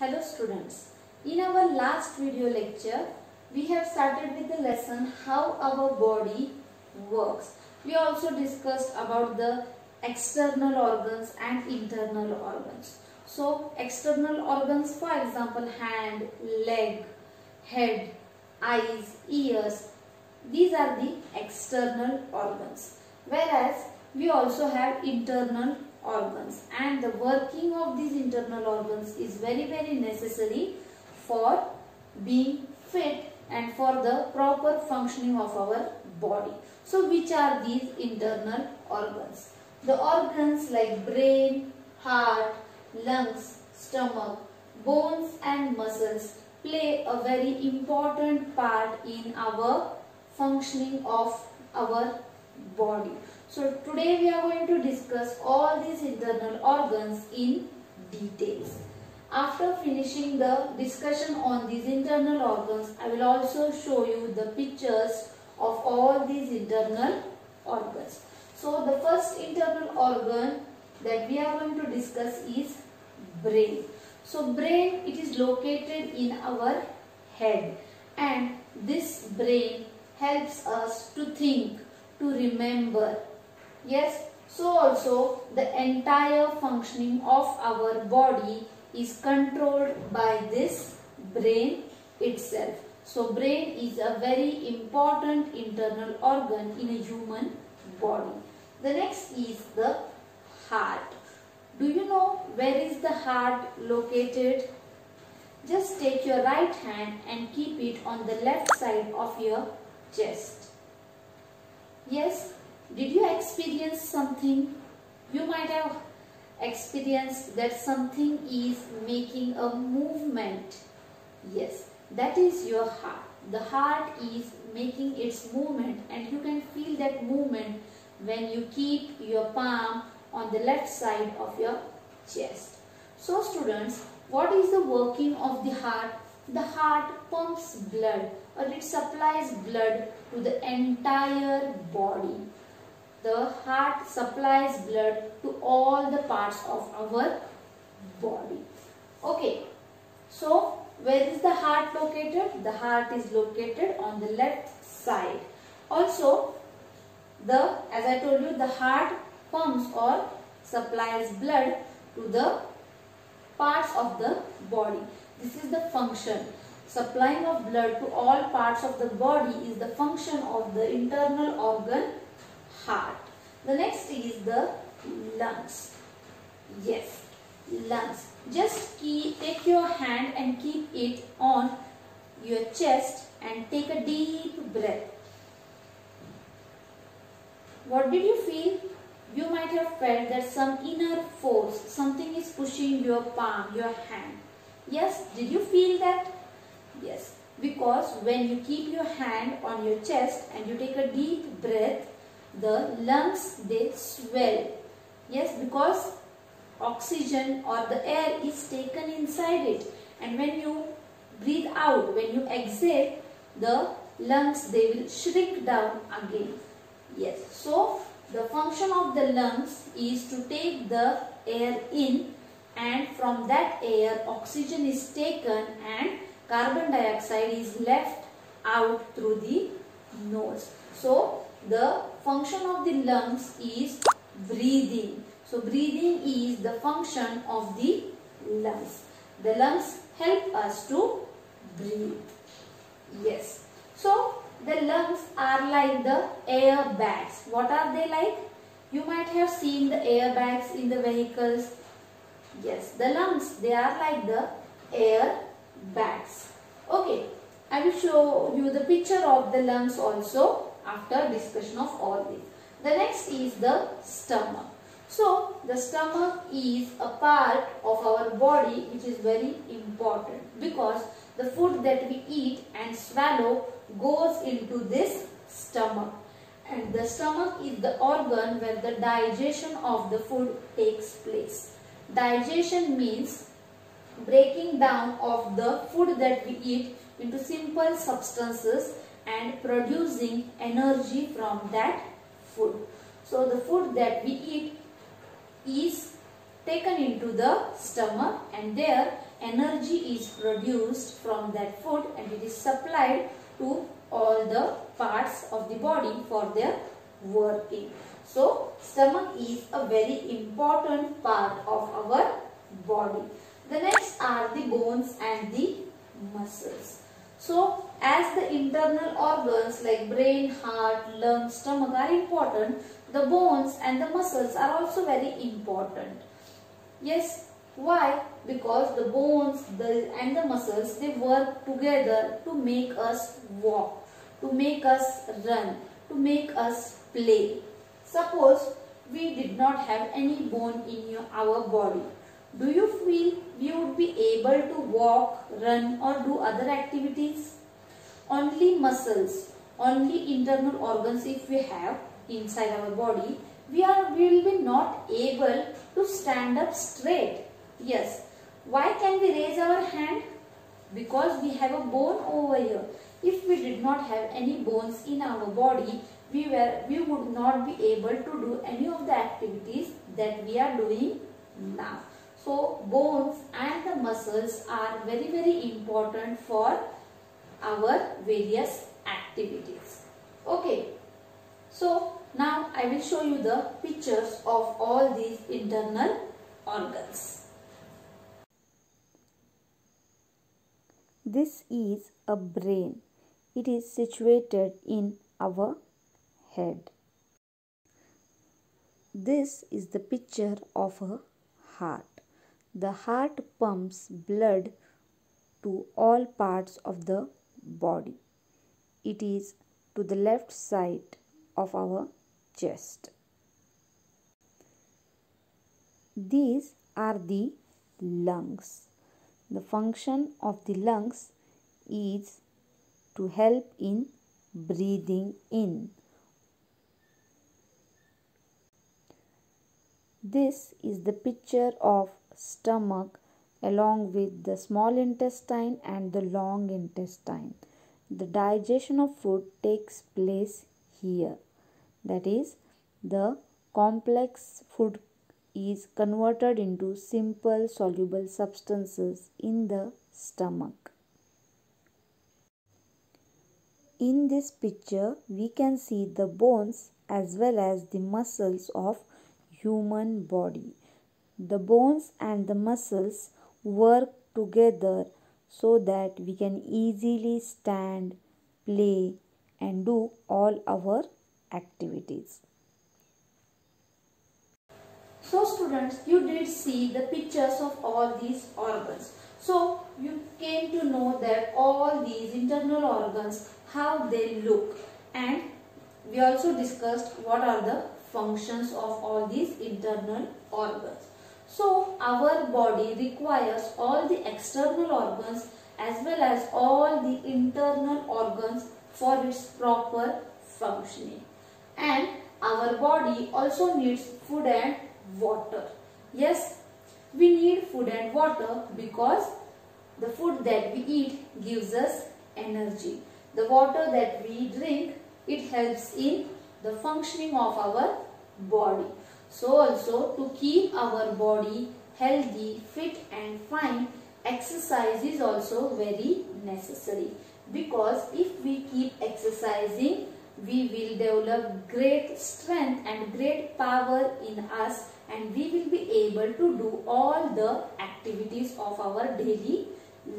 Hello students, in our last video lecture, we have started with the lesson how our body works. We also discussed about the external organs and internal organs. So, external organs, for example, hand, leg, head, eyes, ears, these are the external organs. Whereas, we also have internal organs, and the working of these internal organs is very necessary for being fit and for the proper functioning of our body. So which are these internal organs? The organs like brain, heart, lungs, stomach, bones and muscles play a very important part in our functioning of our body. So today we are going to discuss all these internal organs in details. After finishing the discussion on these internal organs, I will also show you the pictures of all these internal organs. So the first internal organ that we are going to discuss is brain. So brain, it is located in our head, and this brain helps us to think, to remember. Yes, so also the entire functioning of our body is controlled by this brain itself. So brain is a very important internal organ in a human body. The next is the heart. Do you know where is the heart located? Just take your right hand and keep it on the left side of your chest. Yes, did you experience something? You might have experienced that something is making a movement. Yes, that is your heart. The heart is making its movement, and you can feel that movement when you keep your palm on the left side of your chest. So students, what is the working of the heart? The heart pumps blood, or it supplies blood to the entire body. The heart supplies blood to all the parts of our body. Okay, so where is the heart located? The heart is located on the left side. Also, as I told you, the heart pumps or supplies blood to the parts of the body. This is the function. Supplying of blood to all parts of the body is the function of the internal organ heart. The next is the lungs. Yes, lungs. Just take your hand and keep it on your chest and take a deep breath. What did you feel? You might have felt that some inner force, something is pushing your palm, your hand. Yes, did you feel that? Yes, because when you keep your hand on your chest and you take a deep breath, the lungs, they swell. Yes, because oxygen or the air is taken inside it, and when you breathe out, when you exhale, the lungs, they will shrink down again. Yes, so the function of the lungs is to take the air in, and from that air oxygen is taken and carbon dioxide is left out through the nose. So the function of the lungs is breathing. So breathing is the function of the lungs. The lungs help us to breathe. Yes. So the lungs are like the air bags. What are they like? You might have seen the air bags in the vehicles. Yes, the lungs, they are like the air bags. Okay, I will show you the picture of the lungs also after discussion of all this. The next is the stomach. So the stomach is a part of our body which is very important, because the food that we eat and swallow goes into this stomach, and the stomach is the organ where the digestion of the food takes place. Digestion means breaking down of the food that we eat into simple substances and producing energy from that food. So the food that we eat is taken into the stomach, and there energy is produced from that food and it is supplied to all the parts of the body for their working. So stomach is a very important part of our body. The next are the bones and the muscles. So as the internal organs like brain, heart, lungs, stomach are important, the bones and the muscles are also very important. Yes, why? Because the bones and the muscles, they work together to make us walk, to make us run, to make us play. Suppose we did not have any bone in our body. Do you feel we would be able to walk, run or do other activities? Only muscles, only internal organs if we have inside our body, we will be not able to stand up straight. Yes. Why can we raise our hand? Because we have a bone over here. If we did not have any bones in our body, we would not be able to do any of the activities that we are doing now. So bones and the muscles are very, very important for our various activities. Okay. So now I will show you the pictures of all these internal organs. This is a brain. It is situated in our head. This is the picture of a heart. The heart pumps blood to all parts of the body. It is to the left side of our chest. These are the lungs. The function of the lungs is to help in breathing in. This is the picture of stomach along with the small intestine and the long intestine. The digestion of food takes place here. That is, the complex food is converted into simple soluble substances in the stomach. In this picture, we can see the bones as well as the muscles of human body. The bones and the muscles work together so that we can easily stand, play, and do all our activities. So students, you did see the pictures of all these organs. So you came to know that all these internal organs, how they look, and we also discussed what are the functions of all these internal organs. So our body requires all the external organs as well as all the internal organs for its proper functioning. And our body also needs food and water. Yes, we need food and water because the food that we eat gives us energy. The water that we drink, it helps in the functioning of our body. So also to keep our body healthy, fit and fine, exercise is also very necessary. Because if we keep exercising, we will develop great strength and great power in us, and we will be able to do all the activities of our daily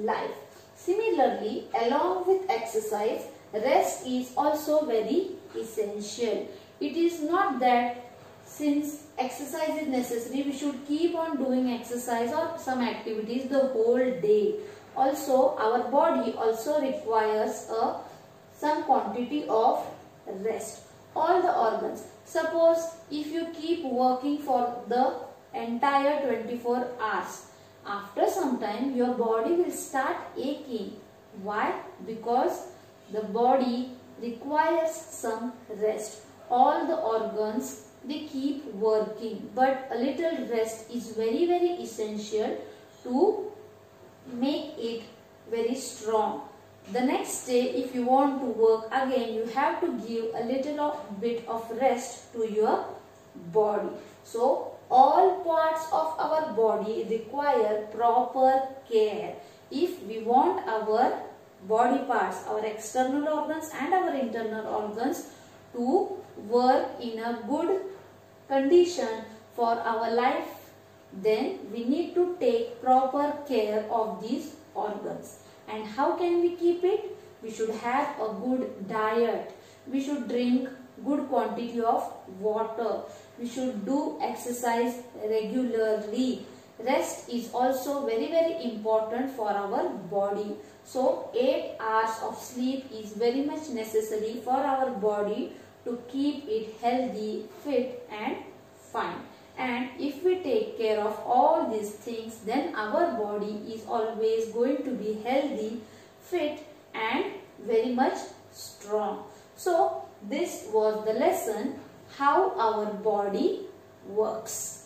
life. Similarly, along with exercise, rest is also very essential. It is not that since exercise is necessary, we should keep on doing exercise or some activities the whole day. Also, our body also requires some quantity of rest. All the organs. Suppose if you keep working for the entire 24 hours, after some time your body will start aching. Why? Because the body requires some rest. All the organs, they keep working, but a little rest is very, very essential to make it very strong. The next day, if you want to work again, you have to give a little bit of rest to your body. So all parts of our body require proper care. If we want our body parts, our external organs and our internal organs to work in a good condition for our life, then we need to take proper care of these organs. And how can we keep it? We should have a good diet. We should drink good quantity of water. We should do exercise regularly. Rest is also very important for our body. So 8 hours of sleep is very much necessary for our body to keep it healthy, fit and fine. And if we take care of all these things, then our body is always going to be healthy, fit and very much strong. So this was the lesson how our body works.